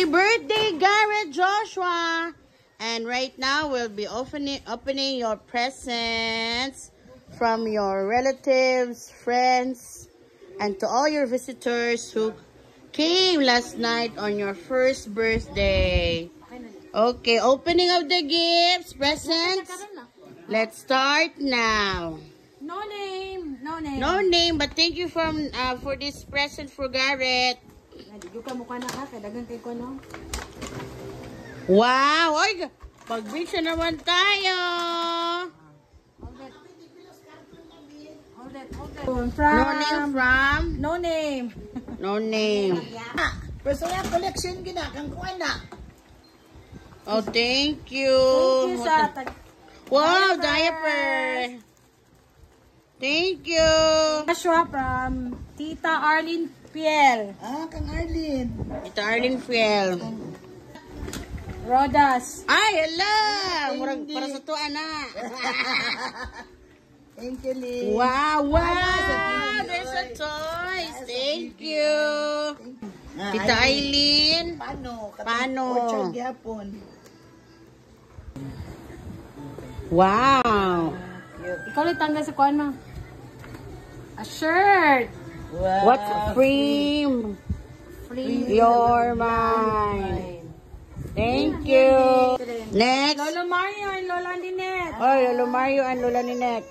Happy birthday, Garrett Joshua! And right now, we'll be opening your presents from your relatives, friends, and to all your visitors who came last night on your first birthday. Okay, opening of the gifts, presents. Let's start now. No name, no name. No name, but thank you for this present for Garrett. Wow! Oy, pag-reach na naman tayo! Hold it. No name from? No name. No name. Personal collection gina kang kuan na. Oh, thank you. Thank you sa Wow, diaper. Thank you. Joshua from Tita Arlene Piel. Kang Arlene. Ito Arlene Fiel. Rodas. Ay, hello! Murag para sa tuwa na. Thank you, Lee. Wow! There's a toys. Thank you. Tita Aileen. Paano? Orchard Yapon. Wow! Ikaw ulit tanggal sa kuan mo. A shirt. Wow. What's frame? You're mine. Thank you. Next. Lolo Mario and Lola Ninette. Oh, Lolo Mario and Lola Ninette.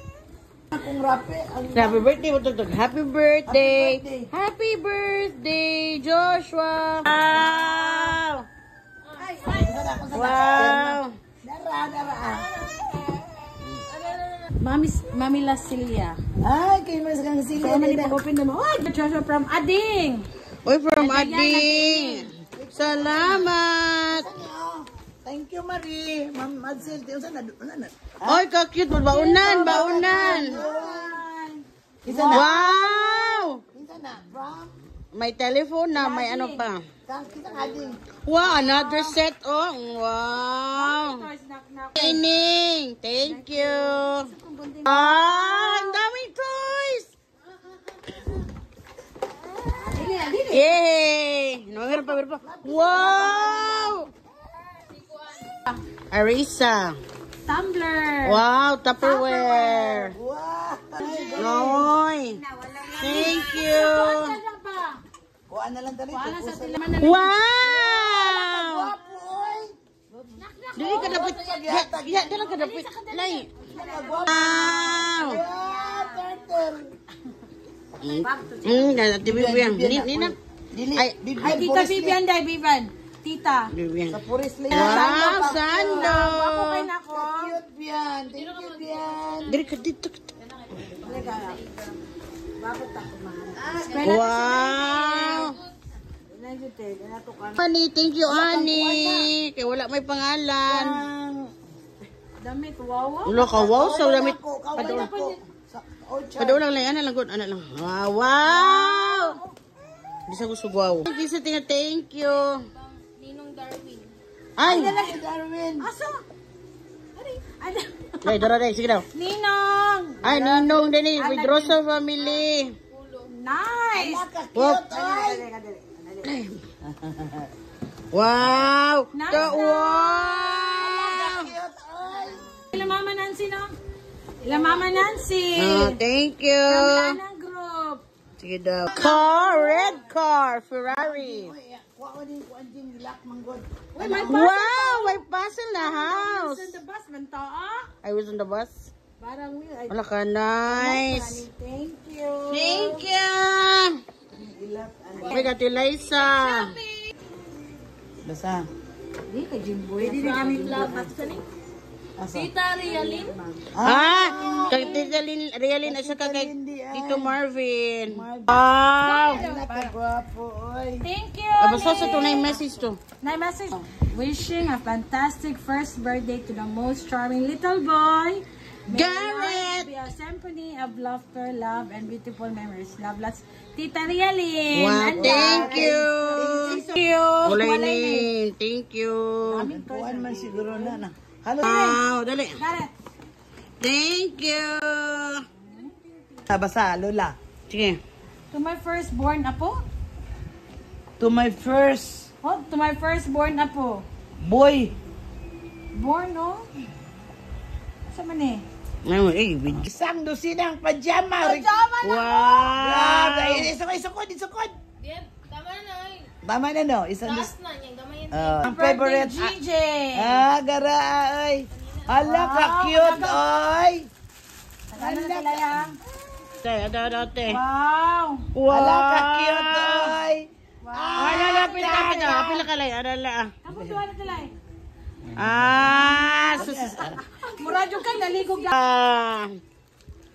Akong rape. Happy birthday, happy birthday. Happy birthday, Joshua. Wow. Wow. Dara. Mami La Cilia. Ay, kay mas kang sila. So, mali pag-open naman. Oh, Joshua from Ading. Uy, from Ading. Salamat. Thank you, Marie. Ma'am Madsel, tiyo sana na. Oy, ka-cute. Baunan. Wow. Isa na, from May telephone na, may ano pa. kita Ading. Wow, another set. Oh, wow. Ining. Thank you. Ang daming toys. Yay! Meron pa. Wow! Arisa. Tumbler. Wow, Tupperware. Wow. Noy. Thank you. Kuha na lang dali. Wow! Dili ka dapat. Ya, dili ka dapat. Lai. Wow! Bibian. Nina. Ay, Tita Vivian, Vivian. Tita. Bibian. Sa Puris Lane. Wow, Sando. Ako kay nako. Cute, Bian. Thank you, Bian. Dili ka dito. Wow! Ani, thank you, Ani. Kaya wala may pangalan. Damit, wow. Ulo ka, wow. Sa damit. Kawala ko. Padaulang lang. Ano lang. Wow! Di sa gusto wow. Thank you. Ninong Darwin. Ay! Darwin. Asa? Ay, dara. Sige daw. Ninong. Ay, Ninong din eh. With Rosa family. Nice. Wow! Wow! Nice. Wow! Ila Mama Nancy, no? Ila Mama Nancy. Thank you. Kamila ng group. Sige daw. Red car, Ferrari. Uy, may Wow! May puzzle na house. in the bus, man to, I was on the bus. Parang will. Wala ka, nice. Thank you. Thank you. We got Eliza. Basa. Hindi ka, Jimboy. Hindi na kami labat sa ni. Tita Realin. Kay Tita Realin at saka kay Tito Marvin. Wow. Napagwapo, oy. Thank you. Basta sa tunay message to. My message. Wishing a fantastic first birthday to the most charming little boy. Garrett. Be a symphony of laughter, love, and beautiful memories. Love, lots. Tita Realin. Wow, thank you. Thank you. Kulay. Thank you. Kuhan man siguro na. Hello. Wow, dali. Garrett. Thank you. Basa, Lola. Sige. To my firstborn apo. To my first Oh, to my firstborn na po. Boy. Born, no? Sa man eh? Isang dosinang pajama. Pajama na Wow! Isukod. Diyan, tama na ay. Tama na no? Isang Taas na niyang gamay yan. ang favorite. GJ. Gara ay. Hala ka cute ay. Ano na sila yan? Ate. Wow. Hala ka cute ay. Wow. Ay, lapit. Pila ka lang. Ako doon na sila eh. Muradyo ka, naligog na.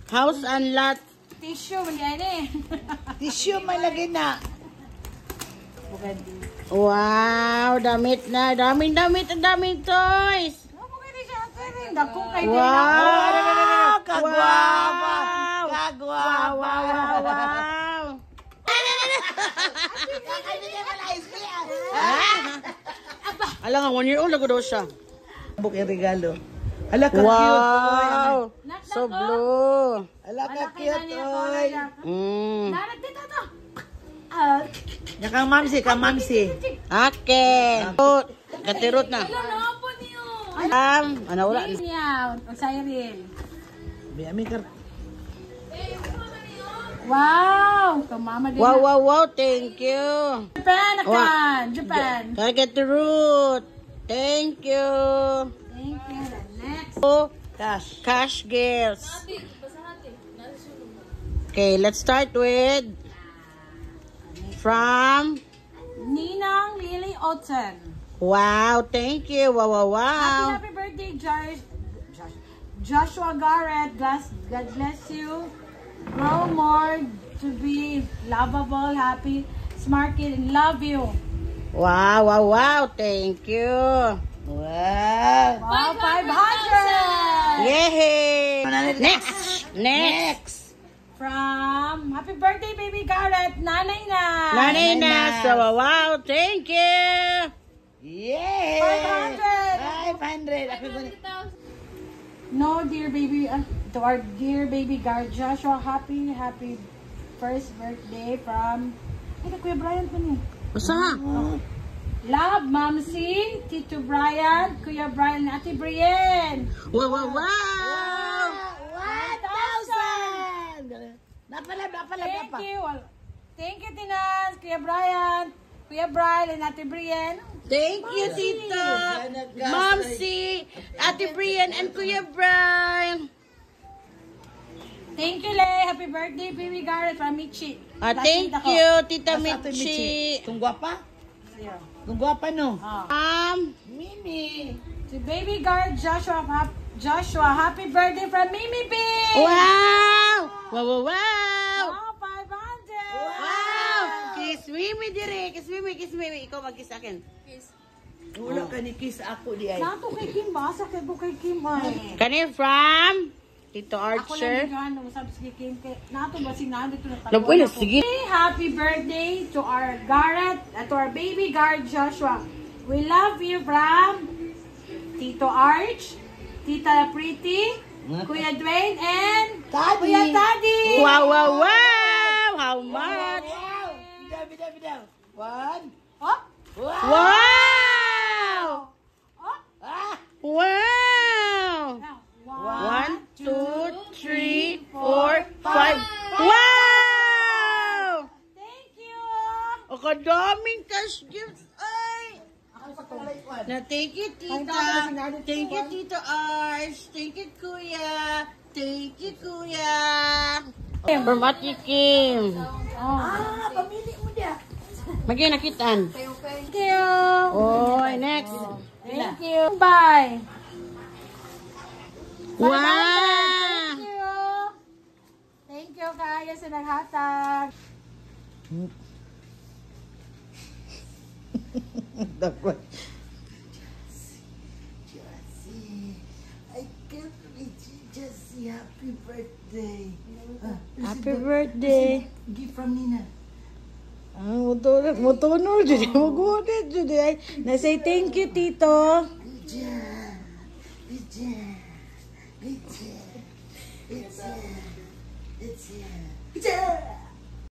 House and lot. Tissue, mali yan eh. Tissue may lagi na. Wow, damit na. Daming toys. Ano mo kayo siya? Dakong kayo Wow! Kagwapa. Wow! Kagwapa. Wow! Alam nga, 1 year old ako daw siya. Buk yung regalo. Hala ka cute oy. Wow! So blue. Hala ka cute oy. Narat dito to. Nya kang mamsi. Akin. Katirot na. Ano po niyo? Ano wala? Niya, Cyril. Biyami ka. Wow! Kamama din. Wow. Thank you. Japan, akan. Japan. Can I get the root? Thank you. Thank you. Next. Oh, Cash. cash gifts. Ate, basahan ate. Nasusunod. Okay, let's start with from Ninang Lily Otten. wow, thank you. Wow. Happy birthday, Joshua Garrett. God bless you. Grow more to be lovable, happy, smart kid, and love you. Wow. Thank you. Wow. Wow, 500! Yay! Next. From Happy birthday, baby Garrett, Nanay na. Nanay na. So, wow, thank you. Yay! 500. Ako guni. No, dear baby, to our dear baby Garrett Joshua, happy first birthday from, Kuya Brian po niya. Basta. Love, Mamsi, Tito Brian, Kuya Brian, Ate Brienne. Wow. 1,000! Napala. Thank you, Tinas, Kuya Brian, and Ate Brienne. Thank you, Tito. Momsi, Ate Brian, and Kuya Brian. Thank you, Lay. Happy birthday, baby Garrett, from Michi. Thank you, Tita Michi. Tung guwapa? Tung guwapa no? Mimi. To baby Garrett Joshua, happy birthday from Mimi B. Wow. Wow, 500. Wow. Kiss Mimi dire. Kiss Mimi. Ikaw mag-kiss akin. Wala ka ni kiss ako di ay. Nato kay Kim ba? Sakit mo kay Kim ay. Kani from Tito Ako Archer. lang yung sabi si Kim. Nato ba sinado ito na Love, uy, sige. Happy birthday to our Garrett, to our baby Garrett Joshua. We love you from Tito Arch, Tita Pretty, Kuya Dwayne, and Taddy. Kuya Taddy. Wow. How much? Bidaw. One. Oh, Wow. oh. Wow. Now, 1, 2, 3, 4, 5. Wow! Thank you. O kadaming cash gifts. Ay! Na thank you, Tita. Thank you, Tito Arch. Thank you, Kuya. Thank you, Kuya. From Ate Kim. Pamili mo dia. Magyan nakitaan. Thank you. Oh, next. Thank you. Bye. Wow! Thank you. Thank you kayo sa naghatag. Dapat. I can't reach Jessie. Happy birthday. Happy birthday. Gift from Nina. Motonol, jadi magunit, jadi. Na-say thank you, Tito. It's